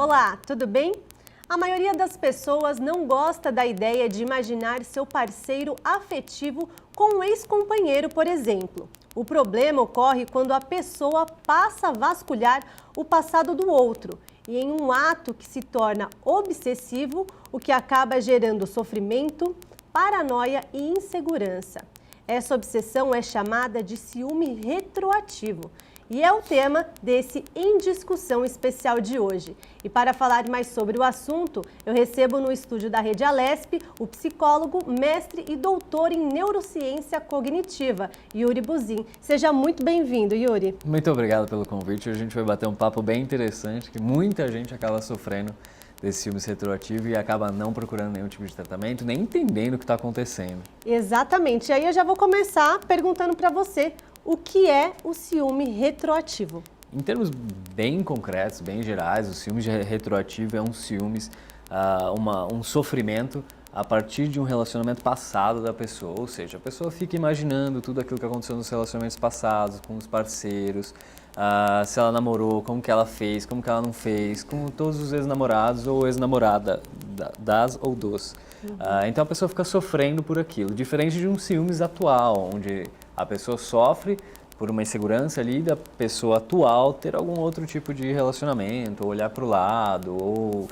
Olá, tudo bem? A maioria das pessoas não gosta da ideia de imaginar seu parceiro afetivo com um ex-companheiro, por exemplo. O problema ocorre quando a pessoa passa a vasculhar o passado do outro e em um ato que se torna obsessivo, o que acaba gerando sofrimento, paranoia e insegurança. Essa obsessão é chamada de ciúme retroativo e é o tema desse Em Discussão especial de hoje. E para falar mais sobre o assunto, eu recebo no estúdio da Rede Alesp o psicólogo, mestre e doutor em neurociência cognitiva, Yuri Buzin. Seja muito bem-vindo, Yuri. Muito obrigado pelo convite. A gente vai bater um papo bem interessante, que muita gente acaba sofrendo desse ciúmes retroativo e acaba não procurando nenhum tipo de tratamento, nem entendendo o que está acontecendo. Exatamente. E aí eu já vou começar perguntando para você, o que é o ciúme retroativo? Em termos bem concretos, bem gerais, o ciúmes retroativo é um ciúmes, um sofrimento a partir de um relacionamento passado da pessoa. Ou seja, a pessoa fica imaginando tudo aquilo que aconteceu nos relacionamentos passados, com os parceiros, se ela namorou, como que ela fez, como que ela não fez, com todos os ex-namorados ou ex-namorada, das ou dos. Então a pessoa fica sofrendo por aquilo, diferente de um ciúmes atual, onde a pessoa sofre por uma insegurança ali da pessoa atual ter algum outro tipo de relacionamento, ou olhar para o lado, ou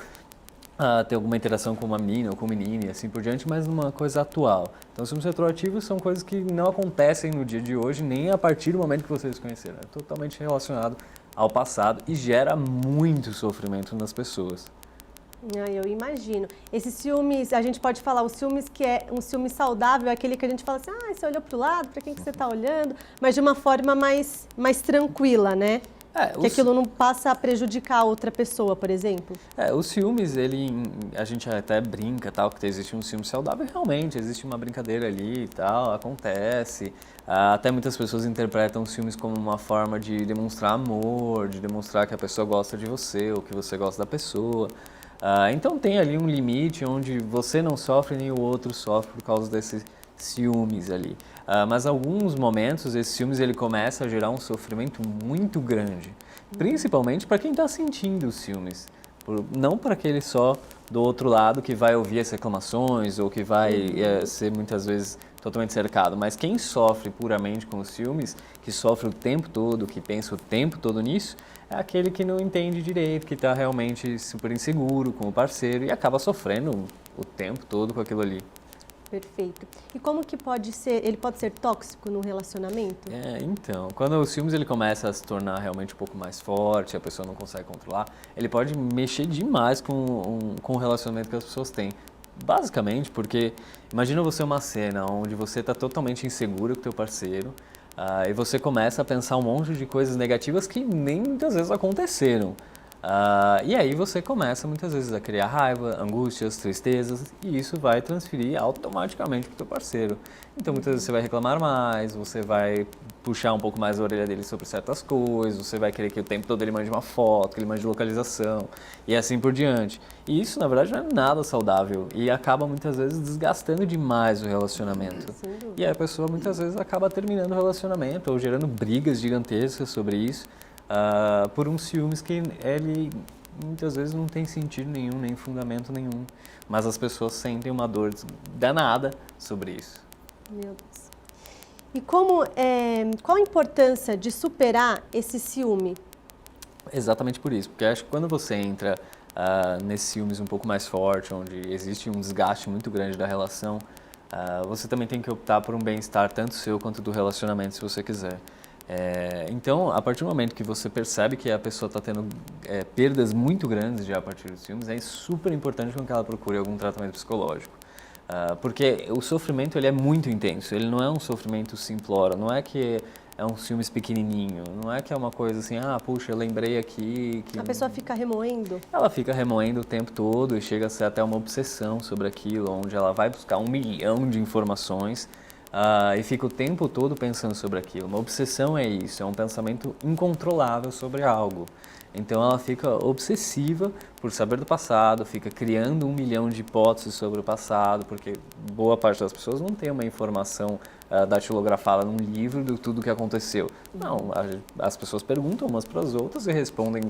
ter alguma interação com uma menina ou com um menino e assim por diante, mas numa coisa atual. Então, os ciúmes retroativos são coisas que não acontecem no dia de hoje, nem a partir do momento que vocês se conheceram. É totalmente relacionado ao passado e gera muito sofrimento nas pessoas. Eu imagino. Esses ciúmes, a gente pode falar, os ciúmes que é um ciúme saudável, é aquele que a gente fala assim, você olhou para o lado, para quem que você está olhando? Mas de uma forma mais tranquila, né? Que aquilo não passa a prejudicar a outra pessoa, por exemplo. Os ciúmes, a gente até brinca, tal, que existe um ciúme saudável, realmente existe uma brincadeira ali e tal, acontece. Até muitas pessoas interpretam os ciúmes como uma forma de demonstrar amor, de demonstrar que a pessoa gosta de você ou que você gosta da pessoa. Então tem ali um limite onde você não sofre nem o outro sofre por causa desses ciúmes ali. Mas em alguns momentos esse ciúmes ele começa a gerar um sofrimento muito grande, principalmente para quem está sentindo os ciúmes, não para aquele só do outro lado que vai ouvir as reclamações ou que vai ser muitas vezes totalmente cercado, mas quem sofre puramente com os ciúmes, que sofre o tempo todo, que pensa o tempo todo nisso, é aquele que não entende direito, que está realmente super inseguro com o parceiro e acaba sofrendo o tempo todo com aquilo ali. Perfeito. E como que ele pode ser tóxico no relacionamento? Então, quando o ciúmes ele começa a se tornar realmente um pouco mais forte, a pessoa não consegue controlar, ele pode mexer demais com o relacionamento que as pessoas têm. Basicamente porque, imagina você uma cena onde você está totalmente inseguro com o teu parceiro, e você começa a pensar um monte de coisas negativas que nem muitas vezes aconteceram. E aí você começa muitas vezes a criar raiva, angústias, tristezas e isso vai transferir automaticamente para o teu parceiro. Então muitas vezes você vai reclamar mais, você vai puxar um pouco mais a orelha dele sobre certas coisas, você vai querer que o tempo todo ele mande uma foto, que ele mande localização e assim por diante. E isso na verdade não é nada saudável e acaba muitas vezes desgastando demais o relacionamento. E aí a pessoa muitas vezes acaba terminando o relacionamento ou gerando brigas gigantescas sobre isso. Por um ciúmes que ele muitas vezes não tem sentido nenhum, nem fundamento nenhum, mas as pessoas sentem uma dor danada sobre isso. Meu Deus. E qual a importância de superar esse ciúme? Exatamente por isso, porque acho que quando você entra nesse ciúmes um pouco mais forte, onde existe um desgaste muito grande da relação, você também tem que optar por um bem-estar tanto seu quanto do relacionamento, se você quiser. Então, a partir do momento que você percebe que a pessoa está tendo perdas muito grandes já a partir dos ciúmes, é super importante que ela procure algum tratamento psicológico. Porque o sofrimento ele é muito intenso, ele não é um sofrimento simplório, não é que é um ciúmes pequenininho, não é que é uma coisa assim, puxa, eu lembrei aqui que... A pessoa fica remoendo? Ela fica remoendo o tempo todo e chega a ser até uma obsessão sobre aquilo, onde ela vai buscar 1 milhão de informações e fica o tempo todo pensando sobre aquilo. Uma obsessão é isso, é um pensamento incontrolável sobre algo. Então ela fica obsessiva por saber do passado, fica criando 1 milhão de hipóteses sobre o passado, porque boa parte das pessoas não tem uma informação datilografada num livro de tudo que aconteceu. Não, as pessoas perguntam umas para as outras e respondem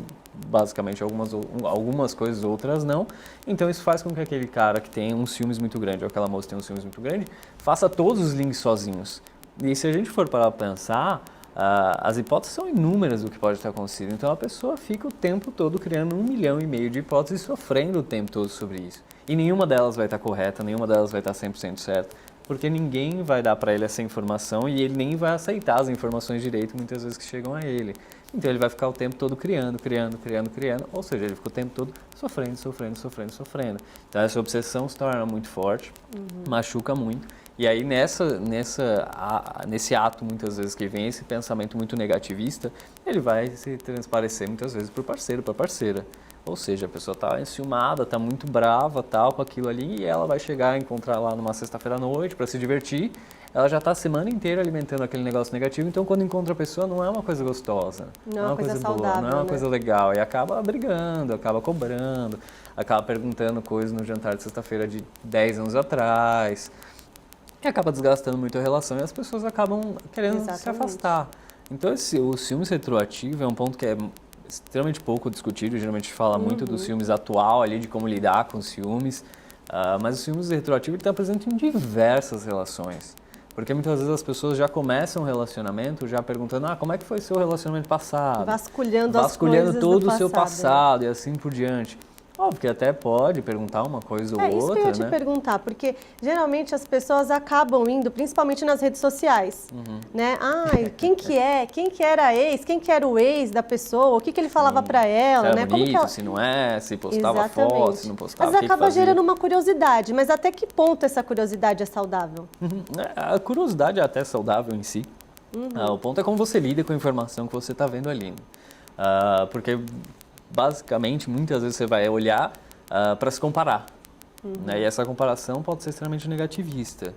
basicamente algumas coisas, outras não. Então isso faz com que aquele cara que tem um ciúmes muito grande, ou aquela moça que tem um ciúmes muito grande, faça todos os links sozinhos. E se a gente for parar para pensar, as hipóteses são inúmeras do que pode ter acontecido. Então a pessoa fica o tempo todo criando 1,5 milhão de hipóteses e sofrendo o tempo todo sobre isso. E nenhuma delas vai estar correta, nenhuma delas vai estar 100% certa, porque ninguém vai dar para ele essa informação e ele nem vai aceitar as informações direito muitas vezes que chegam a ele. Então ele vai ficar o tempo todo criando, ou seja, ele fica o tempo todo sofrendo. Então essa obsessão se torna muito forte, machuca muito. E aí nesse ato muitas vezes que vem esse pensamento muito negativista, ele vai se transparecer muitas vezes para o parceiro, para a parceira. Ou seja, a pessoa está enciumada, está muito brava tal, com aquilo ali, e ela vai chegar e encontrar lá numa sexta-feira à noite para se divertir. Ela já está a semana inteira alimentando aquele negócio negativo, então quando encontra a pessoa não é uma coisa gostosa, não é uma coisa saudável, boa, não é uma né? coisa legal. E acaba brigando, acaba cobrando, acaba perguntando coisas no jantar de sexta-feira de 10 anos atrás. E acaba desgastando muito a relação e as pessoas acabam querendo se afastar. Então o ciúmes retroativo é um ponto que é extremamente pouco discutido, geralmente fala muito do ciúmes atual ali, de como lidar com os ciúmes, mas o ciúmes retroativo está presente em diversas relações. Porque muitas vezes as pessoas já começam um relacionamento já perguntando, como é que foi seu relacionamento passado? Vasculhando as coisas todo do o seu passado, passado e assim por diante. Óbvio que até pode perguntar uma coisa ou outra, né? Isso que eu ia te perguntar, porque geralmente as pessoas acabam indo, principalmente nas redes sociais, né? Quem que é? Quem que era ex? Quem que era o ex da pessoa? O que que ele falava pra ela, se né? era Como bonito, que ela... se não é, se postava foto, se não postava, Mas o que acaba fazia. gerando uma curiosidade, mas até que ponto essa curiosidade é saudável? A curiosidade é até saudável em si. O ponto é como você lida com a informação que você está vendo ali. Porque basicamente, muitas vezes você vai olhar para se comparar. Né? E essa comparação pode ser extremamente negativista.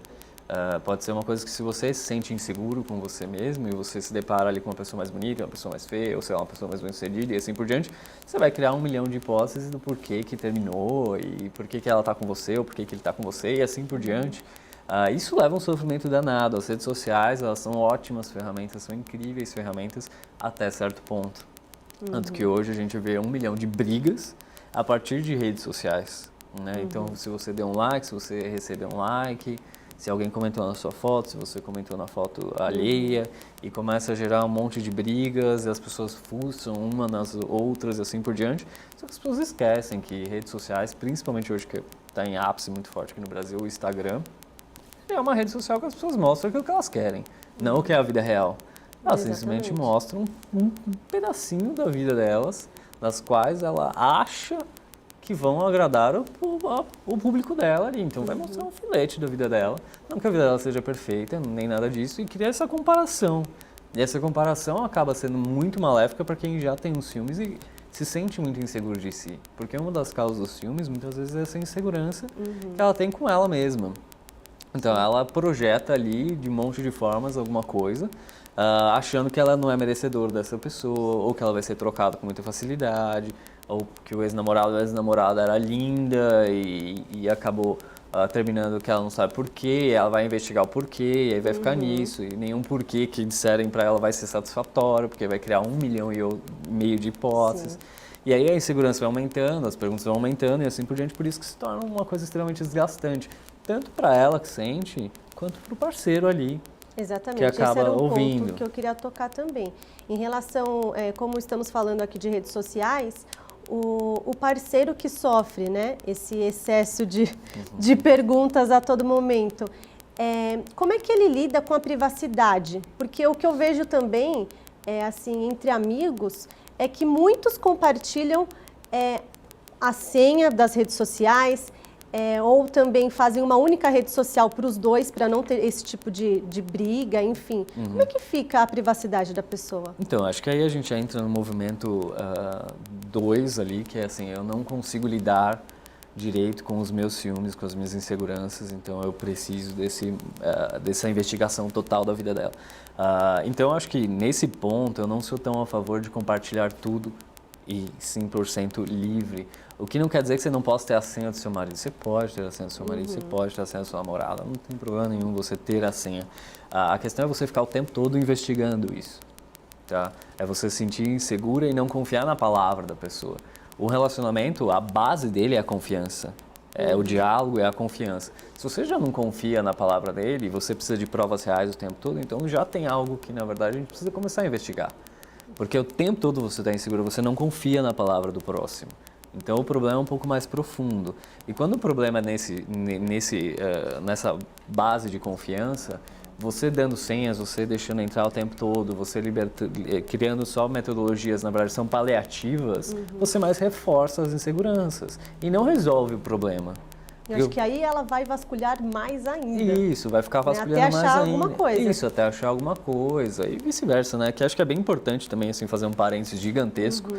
Pode ser uma coisa que se você se sente inseguro com você mesmo e você se depara ali com uma pessoa mais bonita, uma pessoa mais feia, ou sei lá, uma pessoa mais bem-sucedida e assim por diante, você vai criar 1 milhão de hipóteses do porquê que terminou e porquê que ela está com você ou porquê que ele está com você e assim por diante. Isso leva a um sofrimento danado. As redes sociais, elas são ótimas ferramentas, são incríveis ferramentas até certo ponto. Tanto que hoje a gente vê 1 milhão de brigas a partir de redes sociais, né? Então, se você deu um like, se você recebeu um like, se alguém comentou na sua foto, se você comentou na foto alheia, e começa a gerar um monte de brigas, e as pessoas fuçam uma nas outras e assim por diante. Só que as pessoas esquecem que redes sociais, principalmente hoje que está em ápice muito forte aqui no Brasil, o Instagram, é uma rede social que as pessoas mostram aquilo que elas querem, não o que é a vida real. Elas simplesmente mostram um pedacinho da vida delas, das quais ela acha que vão agradar o público dela ali. Então vai mostrar um filete da vida dela. Não que a vida dela seja perfeita, nem nada disso, e cria essa comparação. E essa comparação acaba sendo muito maléfica para quem já tem os ciúmes e se sente muito inseguro de si. Porque uma das causas dos ciúmes, muitas vezes, é essa insegurança que ela tem com ela mesma. Então ela projeta ali, de um monte de formas, alguma coisa, achando que ela não é merecedora dessa pessoa, ou que ela vai ser trocada com muita facilidade, ou que o ex-namorado ou ex-namorada era linda e acabou terminando que ela não sabe porquê, ela vai investigar o porquê, e aí vai ficar nisso, e nenhum porquê que disserem para ela vai ser satisfatório, porque vai criar 1,5 milhão de hipóteses. Sim. E aí a insegurança vai aumentando, as perguntas vão aumentando e assim por diante, por isso que se torna uma coisa extremamente desgastante, tanto para ela que sente, quanto para o parceiro ali. Exatamente, que acaba esse era um ouvindo. ponto que eu queria tocar também. Em relação, como estamos falando aqui de redes sociais, o parceiro que sofre, né, esse excesso de perguntas a todo momento, como é que ele lida com a privacidade? Porque o que eu vejo também, assim, entre amigos, é que muitos compartilham a senha das redes sociais, ou também fazem uma única rede social para os dois, para não ter esse tipo de briga, enfim. Como é que fica a privacidade da pessoa? Então, acho que aí a gente entra no movimento 2 ali, que é assim, eu não consigo lidar direito com os meus ciúmes, com as minhas inseguranças, então eu preciso dessa investigação total da vida dela. Então, acho que nesse ponto eu não sou tão a favor de compartilhar tudo e 100% livre. O que não quer dizer que você não possa ter a senha do seu marido. Você pode ter a senha do seu marido, você pode ter a senha da sua namorada, não tem problema nenhum você ter a senha. A questão é você ficar o tempo todo investigando isso. Tá? É você se sentir insegura e não confiar na palavra da pessoa. O relacionamento, a base dele é a confiança. É o diálogo, é a confiança. Se você já não confia na palavra dele e você precisa de provas reais o tempo todo, então já tem algo que, na verdade, a gente precisa começar a investigar. Porque o tempo todo você está inseguro, você não confia na palavra do próximo. Então o problema é um pouco mais profundo. E quando o problema é nessa base de confiança, você dando senhas, você deixando entrar o tempo todo, você criando só metodologias, na verdade, são paliativas, você mais reforça as inseguranças e não resolve o problema. Eu acho que aí ela vai vasculhar mais ainda. Isso, vai ficar vasculhando até mais achar ainda. Alguma coisa. Isso, até achar alguma coisa. E vice-versa, né? Que acho que é bem importante também, assim, fazer um parênteses gigantesco.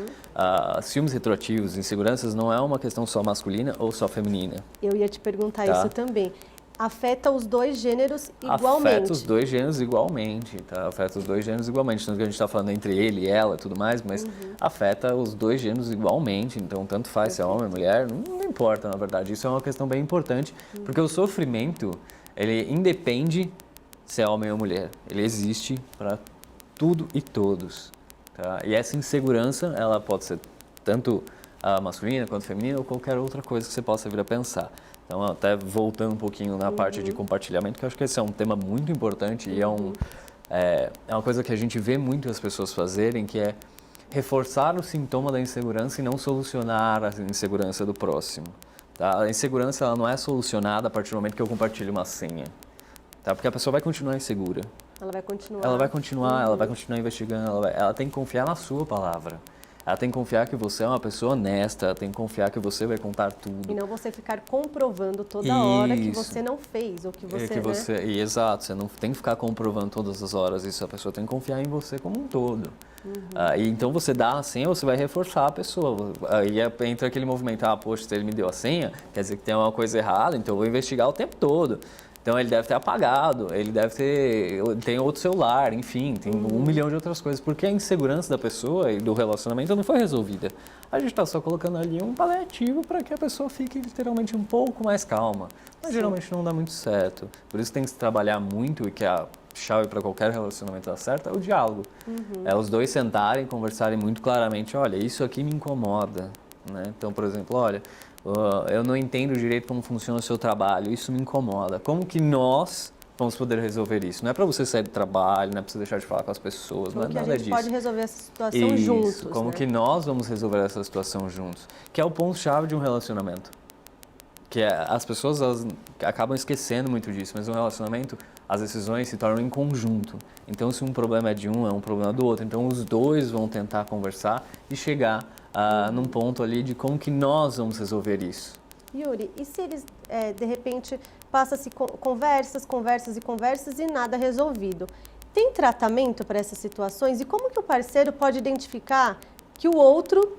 Ciúmes retroativos, inseguranças, não é uma questão só masculina ou só feminina. Eu ia te perguntar Tá. isso também. Afeta os dois gêneros igualmente. Afeta os dois gêneros igualmente, tá? Afeta os dois gêneros igualmente. Tanto que a gente está falando entre ele e ela e tudo mais, mas afeta os dois gêneros igualmente. Então, tanto faz se é homem ou mulher, não importa, na verdade. Isso é uma questão bem importante, porque o sofrimento, ele independe se é homem ou mulher. Ele existe para tudo e todos, tá? E essa insegurança, ela pode ser tanto masculina quanto feminina ou qualquer outra coisa que você possa vir a pensar. Então, até voltando um pouquinho na parte de compartilhamento, que eu acho que esse é um tema muito importante e é uma coisa que a gente vê muito as pessoas fazerem, que é reforçar o sintoma da insegurança e não solucionar a insegurança do próximo. Tá? A insegurança ela não é solucionada a partir do momento que eu compartilho uma senha, tá? Porque a pessoa vai continuar insegura. Ela vai continuar. Ela vai continuar investigando, ela tem que confiar na sua palavra. Ela tem que confiar que você é uma pessoa honesta, ela tem que confiar que você vai contar tudo. E não você ficar comprovando toda hora que você não fez, ou que você... Exato, você não tem que ficar comprovando todas as horas isso, a pessoa tem que confiar em você como um todo. E então você dá a senha, você vai reforçar a pessoa. Aí entra aquele movimento, poxa, se ele me deu a senha, quer dizer que tem uma coisa errada, então eu vou investigar o tempo todo. Então ele deve ter apagado, ele tem outro celular, enfim, tem 1 milhão de outras coisas, porque a insegurança da pessoa e do relacionamento não foi resolvida. A gente está só colocando ali um paliativo para que a pessoa fique literalmente um pouco mais calma, mas geralmente não dá muito certo. Por isso tem que se trabalhar muito e que a chave para qualquer relacionamento dar certo é o diálogo. É os dois sentarem, conversarem muito claramente, olha, isso aqui me incomoda, né? Então, por exemplo, olha, eu não entendo direito como funciona o seu trabalho, isso me incomoda. Como que nós vamos poder resolver isso? Não é para você sair do trabalho, não é para você deixar de falar com as pessoas, não é nada disso. Como que a gente pode resolver essa situação juntos, como que nós vamos resolver essa situação juntos? Que é o ponto-chave de um relacionamento. Que as pessoas elas acabam esquecendo muito disso, mas no relacionamento as decisões se tornam em conjunto. Então, se um problema é de um, é um problema do outro. Então, os dois vão tentar conversar e chegar num ponto ali de como que nós vamos resolver isso. Yuri, e se eles, de repente, passa-se conversas e nada resolvido? Tem tratamento para essas situações? E como que o parceiro pode identificar que o outro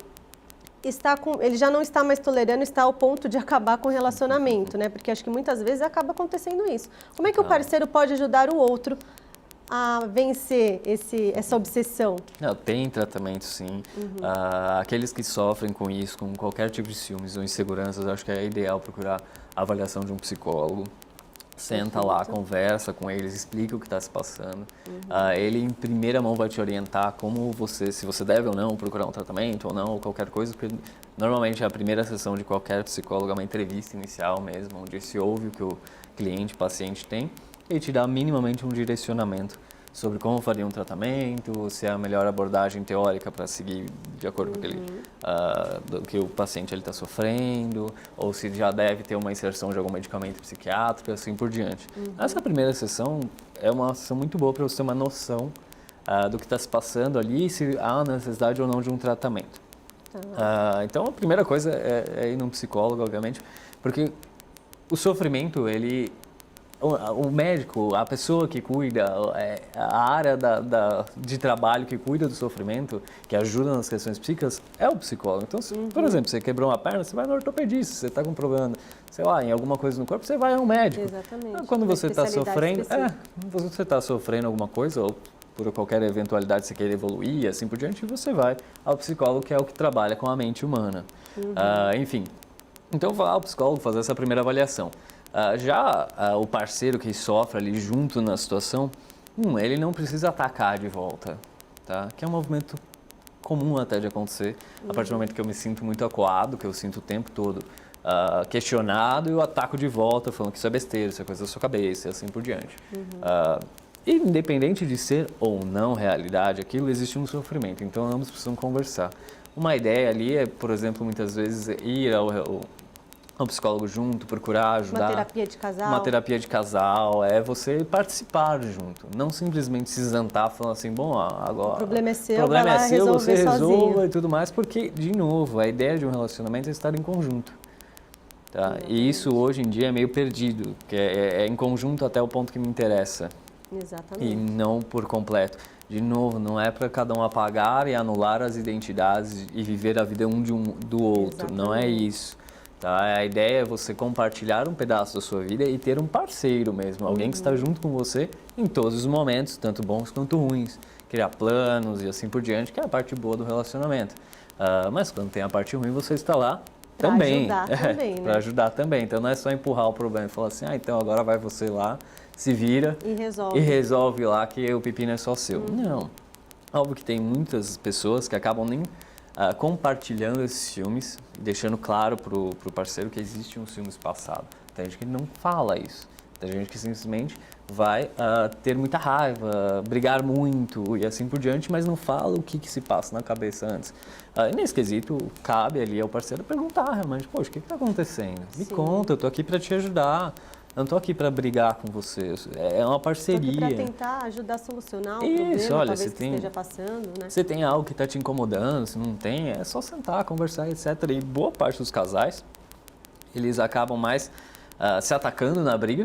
ele já não está mais tolerando, está ao ponto de acabar com o relacionamento, né? Porque acho que muitas vezes acaba acontecendo isso. Como é que o parceiro pode ajudar o outro a vencer essa obsessão? Não, tem tratamento, sim. Aqueles que sofrem com isso, com qualquer tipo de ciúmes ou inseguranças, acho que é ideal procurar a avaliação de um psicólogo. Senta lá, conversa com eles, explica o que está se passando. Ele, em primeira mão, vai te orientar se você deve ou não procurar um tratamento ou não, ou qualquer coisa, porque normalmente a primeira sessão de qualquer psicólogo é uma entrevista inicial mesmo, onde se ouve o que o paciente tem, e te dá minimamente um direcionamento sobre como faria um tratamento, se é a melhor abordagem teórica para seguir de acordo com do que o paciente está sofrendo, ou se já deve ter uma inserção de algum medicamento psiquiátrico, assim por diante. Essa primeira sessão é uma sessão muito boa para você ter uma noção do que está se passando ali e se há necessidade ou não de um tratamento. Então, a primeira coisa é ir num psicólogo, obviamente, porque o sofrimento, o médico, a pessoa que cuida, a área de trabalho que cuida do sofrimento, que ajuda nas questões psíquicas, é o psicólogo. Então, por exemplo, você quebrou uma perna, você vai no ortopedista. Você está com um problema, sei lá, em alguma coisa no corpo, você vai a um médico. Exatamente. Quando você está sofrendo, alguma coisa, ou por qualquer eventualidade você queira evoluir e assim por diante, você vai ao psicólogo, que é o que trabalha com a mente humana. Enfim, então vai ao psicólogo fazer essa primeira avaliação. O parceiro que sofre ali junto na situação, ele não precisa atacar de volta, tá? Que é um movimento comum até de acontecer, a partir do momento que eu me sinto muito acuado, que eu sinto o tempo todo questionado, e eu ataco de volta falando que isso é besteira, isso é coisa da sua cabeça e assim por diante. Independente de ser ou não realidade aquilo, existe um sofrimento, então ambos precisam conversar. Uma ideia ali é, por exemplo, muitas vezes ir ao psicólogo junto, procurar ajudar. Uma terapia de casal. Uma terapia de casal, é você participar junto, não simplesmente se isentar falando assim, bom, agora... O problema é seu, vai lá resolver você resolva sozinho. e tudo mais, porque, de novo, a ideia de um relacionamento é estar em conjunto. Tá? E isso hoje em dia é meio perdido, que é em conjunto até o ponto que me interessa. Exatamente. E não por completo. De novo, não é para cada um apagar e anular as identidades e viver a vida do outro. Exatamente. Não é isso. Tá? A ideia é você compartilhar um pedaço da sua vida e ter um parceiro mesmo, alguém que está junto com você em todos os momentos, tanto bons quanto ruins. Criar planos e assim por diante, que é a parte boa do relacionamento. Mas quando tem a parte ruim, você está lá também. Para ajudar também, né? Para ajudar também. Então não é só empurrar o problema e falar assim, então agora vai você lá, se vira E resolve lá que o pepino é só seu. Não. Óbvio que tem muitas pessoas que acabam nem compartilhando esses filmes, deixando claro pro parceiro que existe um filmes passado. Tem gente que não fala isso. Tem gente que simplesmente vai ter muita raiva, brigar muito e assim por diante, mas não fala o que se passa na cabeça antes. E nesse quesito, cabe ali ao parceiro perguntar realmente, poxa, o que está acontecendo? Me conta, eu estou aqui para te ajudar. Eu não estou aqui para brigar com você, é uma parceria. Para tentar ajudar a solucionar o Isso, problema, olha, talvez que esteja passando, né? Se tem algo que está te incomodando, se não tem, é só sentar, conversar, etc. E boa parte dos casais, eles acabam mais se atacando na briga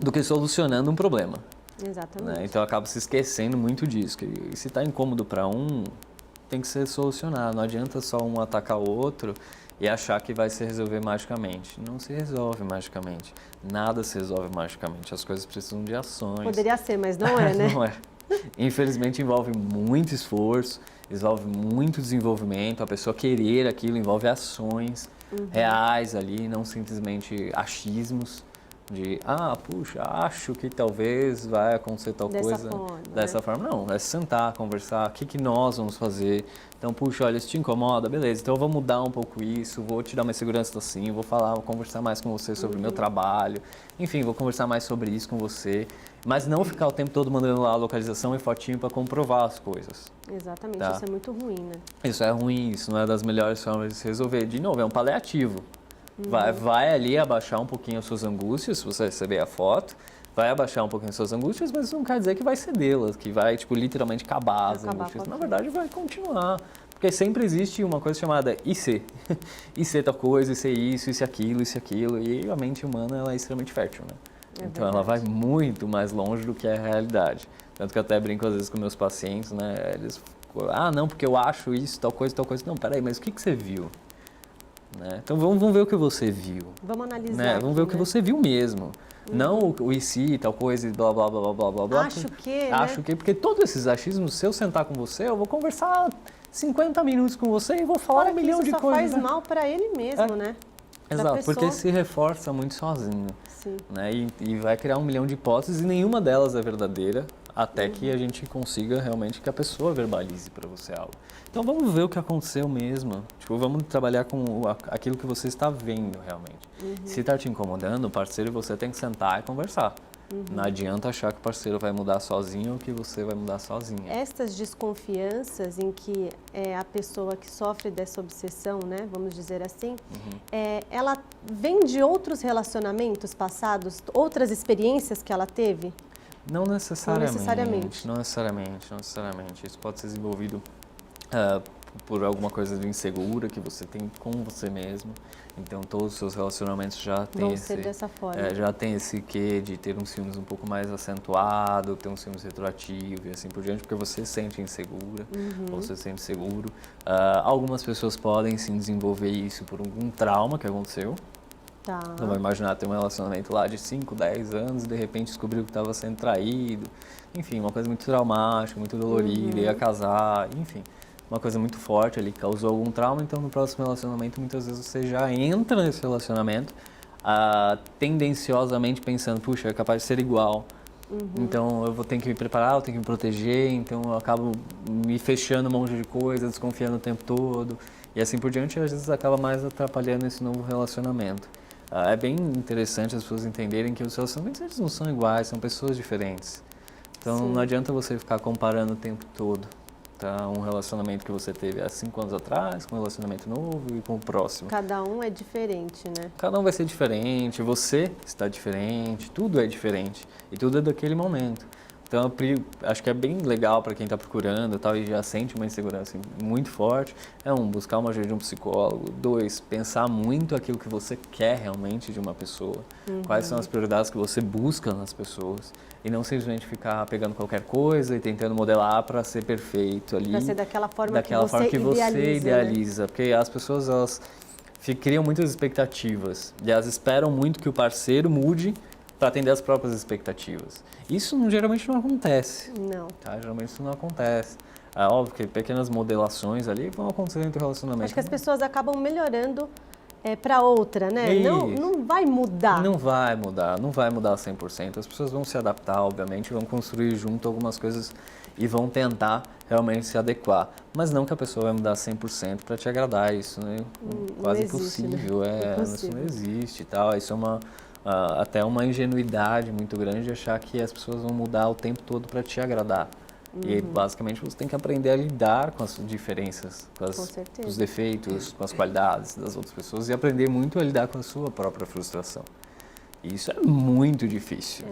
do que solucionando um problema. Exatamente. Né? Então acaba se esquecendo muito disso. Que se está incômodo para um, tem que ser solucionado. Não adianta só um atacar o outro e achar que vai se resolver magicamente. Não se resolve magicamente. Nada se resolve magicamente. As coisas precisam de ações. Poderia ser, mas não é, né? Não é. Infelizmente envolve muito esforço, envolve muito desenvolvimento. A pessoa querer aquilo envolve ações reais ali, não simplesmente achismos. Puxa, acho que talvez vai acontecer tal coisa dessa forma. Não, é sentar, conversar, o que nós vamos fazer. Então, puxa, olha, isso te incomoda? Beleza, então eu vou mudar um pouco isso, vou te dar mais segurança assim, vou conversar mais com você sobre o meu trabalho. Enfim, vou conversar mais sobre isso com você. Mas não ficar o tempo todo mandando lá a localização e fotinho para comprovar as coisas. Exatamente, tá? Isso é muito ruim, né? Isso é ruim, isso não é das melhores formas de se resolver. De novo, é um paliativo. Vai ali abaixar um pouquinho as suas angústias, se você receber a foto, vai abaixar um pouquinho as suas angústias, mas isso não quer dizer que vai cedê-las, que vai, literalmente acabar as angústias. Na verdade, vai continuar. Porque sempre existe uma coisa chamada IC. IC tal coisa, IC isso, IC aquilo, IC aquilo. E a mente humana ela é extremamente fértil, né? Então ela vai muito mais longe do que é a realidade. Tanto que eu até brinco às vezes com meus pacientes, né? Eles, não, porque eu acho isso, tal coisa, tal coisa. Não, peraí, mas o que você viu? Né? Então vamos ver o que você viu. Vamos analisar. Né? Vamos ver o que você viu mesmo. Não o e se, tal coisa e blá blá blá blá blá blá. Acho que, porque todos esses achismos, se eu sentar com você, eu vou conversar 50 minutos com você e vou falar um milhão de coisas. Isso só faz mal para ele mesmo, né? Exato, porque se reforça muito sozinho. Sim. Né? E vai criar um milhão de hipóteses e nenhuma delas é verdadeira, até que a gente consiga realmente que a pessoa verbalize para você algo. Então vamos ver o que aconteceu mesmo. Tipo, vamos trabalhar com aquilo que você está vendo realmente. Se está te incomodando, o parceiro, você tem que sentar e conversar. Não adianta achar que o parceiro vai mudar sozinho ou que você vai mudar sozinha. Estas desconfianças em que a pessoa que sofre dessa obsessão, né, vamos dizer assim, ela vem de outros relacionamentos passados, outras experiências que ela teve? Não necessariamente. Não necessariamente. Isso pode ser desenvolvido por alguma coisa de insegura que você tem com você mesmo. Então todos os seus relacionamentos já têm dessa forma. Já tem esse quê de ter uns filmes um pouco mais acentuado, ter uns filmes retroativos e assim por diante, porque você se sente insegura, ou você se sente seguro. Algumas pessoas podem sim desenvolver isso por algum trauma que aconteceu. Tá. Então, vamos imaginar ter um relacionamento lá de 5, 10 anos e de repente descobriu que estava sendo traído, enfim, uma coisa muito traumática, muito dolorida, ia casar, enfim, uma coisa muito forte ali, que causou algum trauma, então no próximo relacionamento muitas vezes você já entra nesse relacionamento tendenciosamente pensando, puxa, é capaz de ser igual. Então eu vou ter que me preparar, eu tenho que me proteger, então eu acabo me fechando um monte de coisa, desconfiando o tempo todo. E assim por diante, às vezes acaba mais atrapalhando esse novo relacionamento. É bem interessante as pessoas entenderem que os relacionamentos eles não são iguais, são pessoas diferentes. Então Sim. não adianta você ficar comparando o tempo todo. Tá? Um relacionamento que você teve há 5 anos atrás, com um relacionamento novo e com o próximo. Cada um é diferente, né? Cada um vai ser diferente, você está diferente, tudo é diferente e tudo é daquele momento. Então, acho que é bem legal para quem está procurando tal, e já sente uma insegurança muito forte. Buscar uma ajuda de um psicólogo. 2, pensar muito aquilo que você quer realmente de uma pessoa. Quais são as prioridades que você busca nas pessoas. E não simplesmente ficar pegando qualquer coisa e tentando modelar para ser perfeito ali. Para ser daquela forma que você idealiza. Né? Porque as pessoas, elas criam muitas expectativas. E elas esperam muito que o parceiro mude para atender as próprias expectativas. Isso geralmente não acontece. Não. Tá? Geralmente isso não acontece. É óbvio que pequenas modelações ali vão acontecer dentro do relacionamento. Acho que as pessoas acabam melhorando para outra, né? Não vai mudar. Não vai mudar 100%. As pessoas vão se adaptar, obviamente, vão construir junto algumas coisas e vão tentar realmente se adequar. Mas não que a pessoa vai mudar 100% para te agradar, isso né? Quase impossível. Né? Isso não existe e tal. Isso é até uma ingenuidade muito grande de achar que as pessoas vão mudar o tempo todo para te agradar. E basicamente você tem que aprender a lidar com as diferenças, com os defeitos, com as qualidades das outras pessoas e aprender muito a lidar com a sua própria frustração. E isso é muito difícil.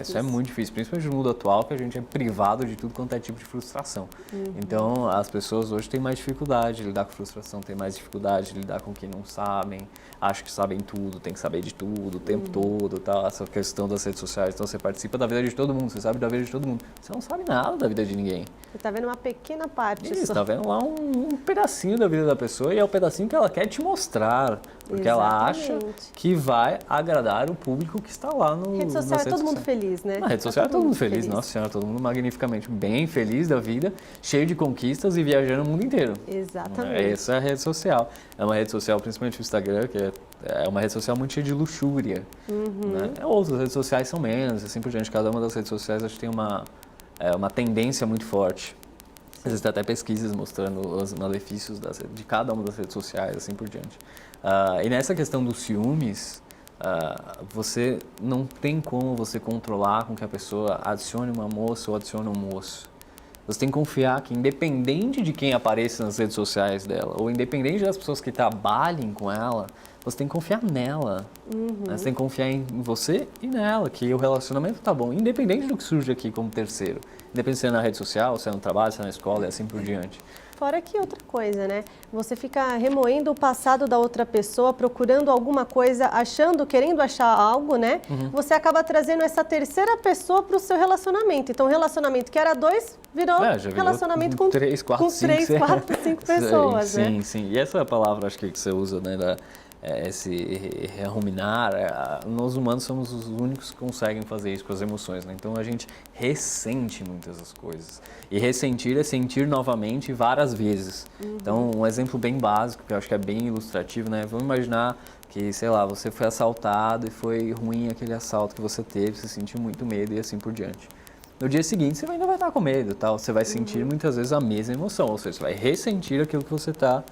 Isso é muito difícil, principalmente no mundo atual, que a gente é privado de tudo quanto é tipo de frustração. Então, as pessoas hoje têm mais dificuldade de lidar com frustração, têm mais dificuldade de lidar com o que não sabem, acham que sabem tudo, tem que saber de tudo, o tempo todo, tal. Essa questão das redes sociais. Então, você participa da vida de todo mundo, você sabe da vida de todo mundo. Você não sabe nada da vida de ninguém. Você está vendo uma pequena parte Você está vendo lá um pedacinho da vida da pessoa e é o pedacinho que ela quer te mostrar. Porque ela acha que vai agradar o público que está lá no rede social. É todo mundo feliz, né? Na rede social é todo mundo feliz. Nossa Senhora, todo mundo magnificamente bem feliz da vida, cheio de conquistas e viajando o mundo inteiro. Exatamente. Essa é a rede social. É uma rede social, principalmente o Instagram, que é uma rede social muito cheia de luxúria. Né? Outras redes sociais são menos, assim por diante. Cada uma das redes sociais acho que tem uma tendência muito forte. Existem até pesquisas mostrando os malefícios de cada uma das redes sociais, assim por diante. E nessa questão dos ciúmes, você não tem como você controlar com que a pessoa adicione uma moça ou adicione um moço. Você tem que confiar que, independente de quem apareça nas redes sociais dela, ou independente das pessoas que trabalhem com ela, você tem que confiar nela. Né? Você tem que confiar em você e nela, que o relacionamento tá bom, independente do que surge aqui como terceiro. Independente se é na rede social, se é no trabalho, se é na escola e assim por diante. Fora que outra coisa, né? Você fica remoendo o passado da outra pessoa, procurando alguma coisa, querendo achar algo, né? Você acaba trazendo essa terceira pessoa para o seu relacionamento. Então, o relacionamento que era 2 virou relacionamento com 3, 4, 5 pessoas, sim, né? Sim. E essa é a palavra, acho que você usa, né? Esse ruminar, nós humanos somos os únicos que conseguem fazer isso com as emoções, né? Então a gente ressente muitas das coisas. E ressentir é sentir novamente várias vezes. Então um exemplo bem básico, que eu acho que é bem ilustrativo, né? Vamos imaginar que, sei lá, você foi assaltado e foi ruim aquele assalto que você teve, você sentiu muito medo e assim por diante. No dia seguinte você ainda vai estar com medo, tal. Você vai sentir muitas vezes a mesma emoção, ou seja, você vai ressentir aquilo que você está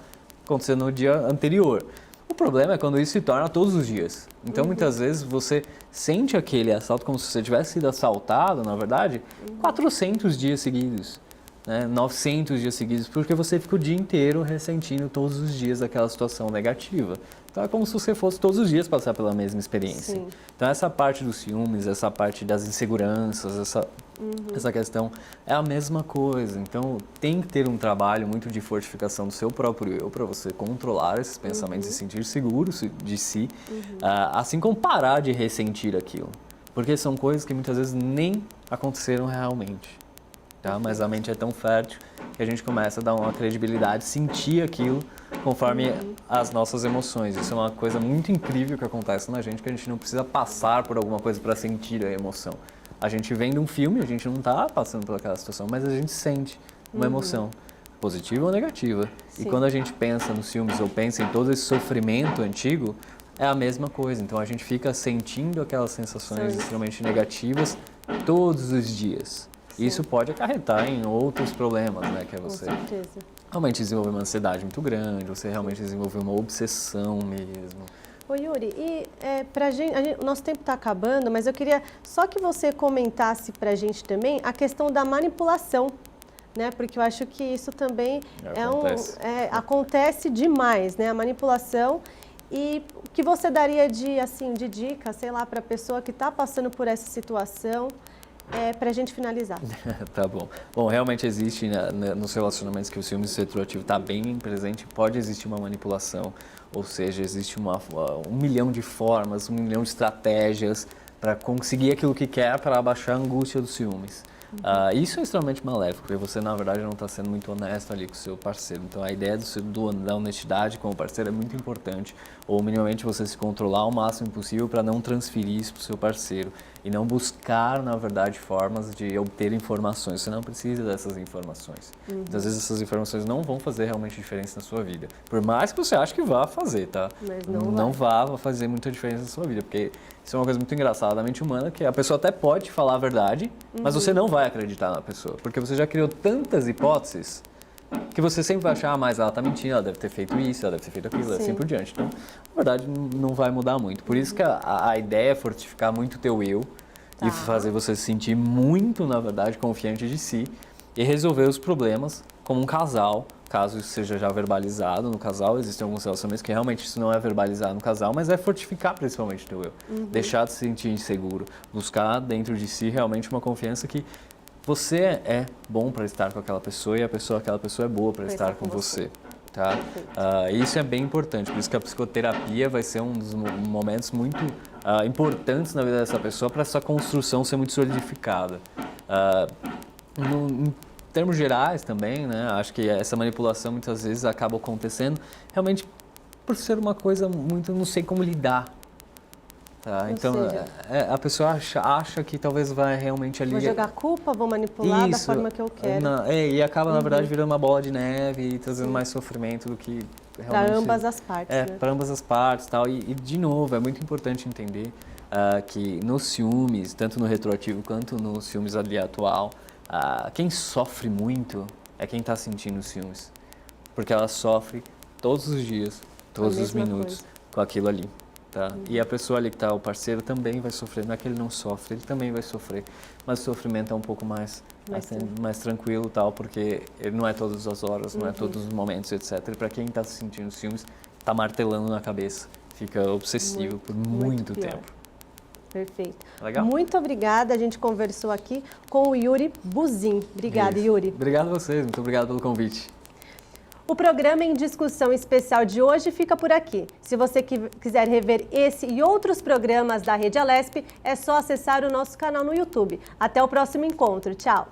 acontecendo no dia anterior. O problema é quando isso se torna todos os dias. Então, muitas vezes, você sente aquele assalto como se você tivesse sido assaltado, na verdade, 400 dias seguidos, né? 900 dias seguidos, porque você fica o dia inteiro ressentindo todos os dias aquela situação negativa. Então, é como se você fosse todos os dias passar pela mesma experiência. Sim. Então, essa parte dos ciúmes, essa parte das inseguranças, essa questão é a mesma coisa. Então, tem que ter um trabalho muito de fortificação do seu próprio eu para você controlar esses pensamentos e sentir seguro de si, assim como parar de ressentir aquilo. Porque são coisas que muitas vezes nem aconteceram realmente. Tá? Mas a mente é tão fértil que a gente começa a dar uma credibilidade, sentir aquilo conforme as nossas emoções. Isso é uma coisa muito incrível que acontece na gente, que a gente não precisa passar por alguma coisa para sentir a emoção. A gente vendo um filme, a gente não está passando por aquela situação, mas a gente sente uma emoção, positiva ou negativa. Sim. E quando a gente pensa nos filmes ou pensa em todo esse sofrimento antigo, é a mesma coisa. Então a gente fica sentindo aquelas sensações extremamente negativas todos os dias. Sim. Isso pode acarretar em outros problemas, né? Que é você realmente desenvolver uma ansiedade muito grande, você realmente desenvolver uma obsessão mesmo. Ô Yuri, e o nosso tempo está acabando, mas eu queria só que você comentasse para a gente também a questão da manipulação, né? Porque eu acho que isso também acontece demais, né? A manipulação. E o que você daria de dica, sei lá, para a pessoa que está passando por essa situação, para a gente finalizar? Tá bom. Bom, realmente existe, né, nos relacionamentos que o ciúme retroativo está bem presente, pode existir uma manipulação, ou seja, existe um milhão de formas, um milhão de estratégias para conseguir aquilo que quer para abaixar a angústia dos ciúmes. Isso é extremamente maléfico, porque você, na verdade, não está sendo muito honesto ali com o seu parceiro. Então, a ideia da honestidade com o parceiro é muito importante, ou minimamente você se controlar o máximo possível para não transferir isso para o seu parceiro e não buscar, na verdade, formas de obter informações. Você não precisa dessas informações. Muitas vezes essas informações não vão fazer realmente diferença na sua vida. Por mais que você ache que vá fazer, tá? Mas não vai fazer muita diferença na sua vida, porque isso é uma coisa muito engraçada da mente humana, que a pessoa até pode te falar a verdade, mas você não vai acreditar na pessoa, porque você já criou tantas hipóteses que você sempre vai achar, mas ela está mentindo, ela deve ter feito isso, ela deve ter feito aquilo, assim por diante. Então, na verdade, não vai mudar muito. Por isso que a ideia é fortificar muito o teu eu e fazer você se sentir muito, na verdade, confiante de si e resolver os problemas como um casal, caso isso seja já verbalizado no casal. Existem alguns relacionamentos que realmente isso não é verbalizado no casal, mas é fortificar principalmente o teu eu. Deixar de se sentir inseguro, buscar dentro de si realmente uma confiança que você é bom para estar com aquela pessoa e aquela pessoa é boa para estar com você. Tá? Isso é bem importante, por isso que a psicoterapia vai ser um dos momentos muito importantes na vida dessa pessoa para essa construção ser muito solidificada. Em termos gerais também, né, acho que essa manipulação muitas vezes acaba acontecendo realmente por ser uma coisa muito, não sei como lidar. Tá? Então, a pessoa acha que talvez vai realmente ali... Vou jogar culpa, vou manipular da forma que eu quero. E acaba, na verdade, virando uma bola de neve e trazendo mais sofrimento do que realmente... Para ambas as partes, né? Para ambas as partes e tal. E, de novo, é muito importante entender que nos ciúmes, tanto no retroativo quanto nos ciúmes ali atual, quem sofre muito é quem está sentindo os ciúmes. Porque ela sofre todos os dias, todos os minutos com aquilo ali. Tá? E a pessoa ali que está, o parceiro, também vai sofrer. Não é que ele não sofre, ele também vai sofrer. Mas o sofrimento é um pouco mais tranquilo, tal, porque ele não é todas as horas, não é todos os momentos, etc. E para quem está se sentindo ciúmes, está martelando na cabeça. Fica obsessivo por muito tempo. Perfeito. Legal? Muito obrigada. A gente conversou aqui com o Yuri Buzin. Obrigada, Yuri. Obrigado a vocês. Muito obrigado pelo convite. O programa em discussão especial de hoje fica por aqui. Se você quiser rever esse e outros programas da Rede Alesp, é só acessar o nosso canal no YouTube. Até o próximo encontro. Tchau!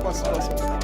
Participação.